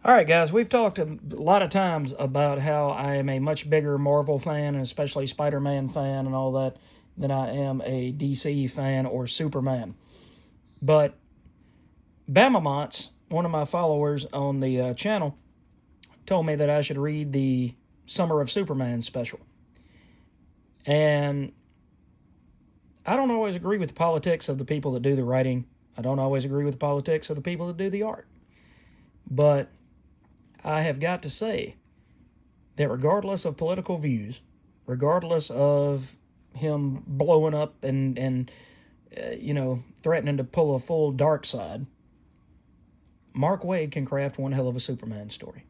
All right, guys, we've talked a lot of times about how I am a much bigger Marvel fan, and especially Spider-Man fan and all that, than I am a DC fan or Superman. But Bamamonts, one of my followers on the channel, told me that I should read the Summer of Superman special. And I don't always agree with the politics of the people that do the writing. I don't always agree with the politics of the people that do the art. But I have got to say that regardless of political views, regardless of him blowing up and threatening to pull a full dark side, Mark Waid can craft one hell of a Superman story.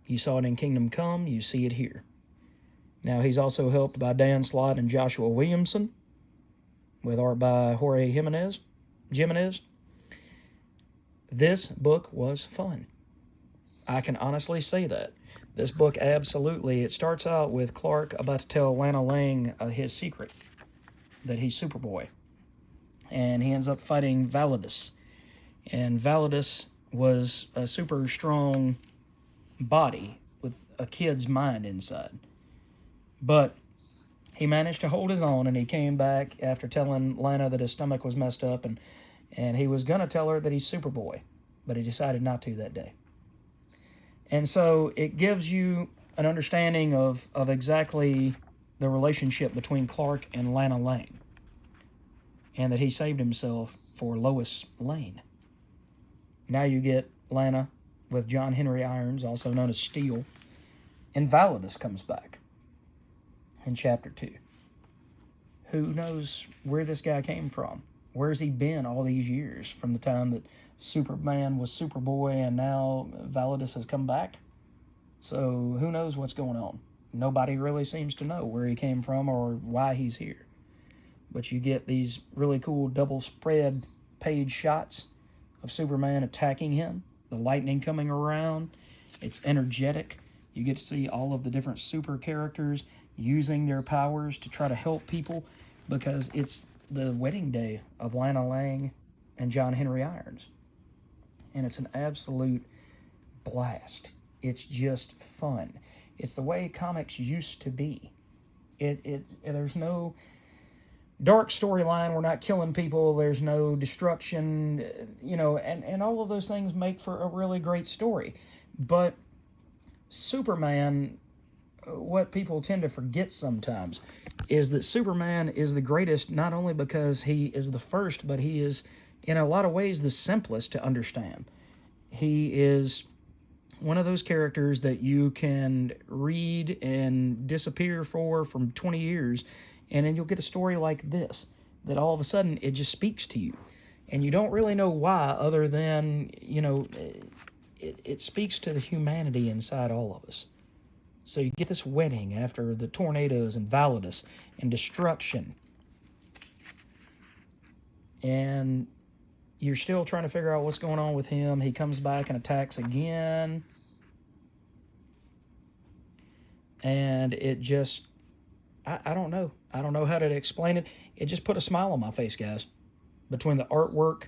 You saw it in Kingdom Come, you see it here. Now, he's also helped by Slott and Joshua Williamson, with art by Jorge Jimenez. This book was fun. I can honestly say that. This book absolutely, it starts out with Clark about to tell Lana Lang his secret, that he's Superboy. And he ends up fighting Validus. And Validus was a super strong body with a kid's mind inside. But he managed to hold his own, and he came back after telling Lana that his stomach was messed up, and he was going to tell her that he's Superboy, but he decided not to that day. And so it gives you an understanding of exactly the relationship between Clark and Lana Lang, and that he saved himself for Lois Lane. Now you get Lana with John Henry Irons, also known as Steel, and Validus comes back in Chapter 2. Who knows where this guy came from? Where's he been all these years from the time that Superman was Superboy and now Validus has come back? So who knows what's going on? Nobody really seems to know where he came from or why he's here. But you get these really cool double spread page shots of Superman attacking him, the lightning coming around. It's energetic. You get to see all of the different super characters using their powers to try to help people, because it's the wedding day of Lana Lang and John Henry Irons. And it's an absolute blast. It's just fun. It's the way comics used to be. There's no dark storyline. We're not killing people. There's no destruction, and all of those things make for a really great story. But Superman, what people tend to forget sometimes is that Superman is the greatest not only because he is the first, but he is, in a lot of ways, the simplest to understand. He is one of those characters that you can read and disappear from 20 years, and then you'll get a story like this, that all of a sudden it just speaks to you. And you don't really know why, other than, it speaks to the humanity inside all of us. So you get this wedding after the tornadoes and Validus and destruction. And you're still trying to figure out what's going on with him. He comes back and attacks again. And it just, I don't know. I don't know how to explain it. It just put a smile on my face, guys. Between the artwork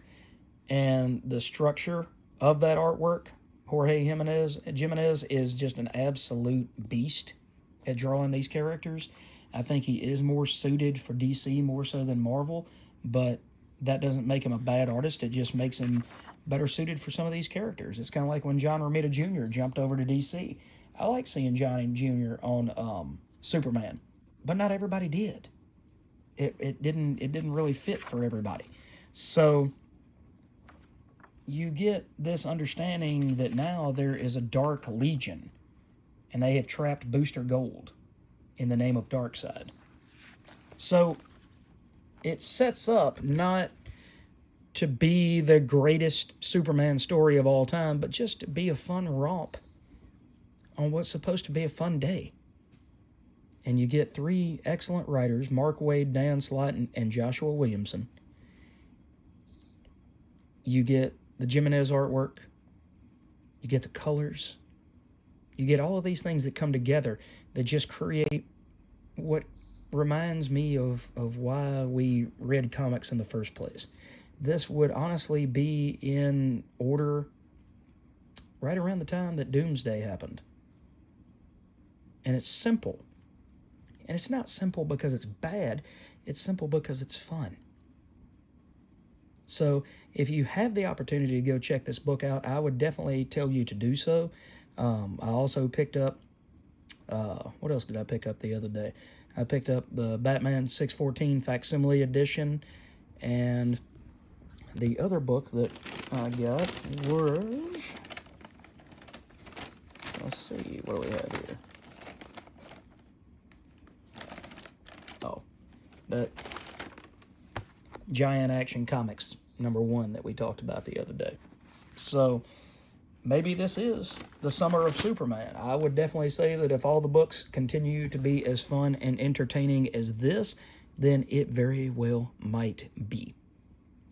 and the structure of that artwork, Jorge Jimenez is just an absolute beast at drawing these characters. I think he is more suited for DC more so than Marvel, but that doesn't make him a bad artist. It just makes him better suited for some of these characters. It's kind of like when John Romita Jr. jumped over to DC. I like seeing Johnny Jr. on Superman, but not everybody did. It didn't really fit for everybody. So you get this understanding that now there is a Dark Legion, and they have trapped Booster Gold in the name of Darkseid. So it sets up not to be the greatest Superman story of all time, but just to be a fun romp on what's supposed to be a fun day. And you get three excellent writers, Mark Waid, Dan Slott, and Joshua Williamson. You get the Jimenez artwork. You get the colors. You get all of these things that come together that just create what reminds me of why we read comics in the first place. This would honestly be in order right around the time that Doomsday happened. And it's simple. And it's not simple because it's bad. It's simple because it's fun. So if you have the opportunity to go check this book out, I would definitely tell you to do so. I also picked up, what else did I pick up the other day? I picked up the Batman 614 Facsimile Edition, and the other book that I got was, let's see, what do we have here? Oh, that Giant Action Comics #1 that we talked about the other day. So maybe this is the summer of Superman. I would definitely say that if all the books continue to be as fun and entertaining as this, then it very well might be.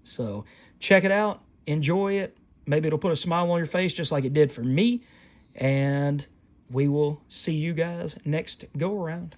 So check it out, enjoy it. Maybe it'll put a smile on your face just like it did for me. And we will see you guys next go around.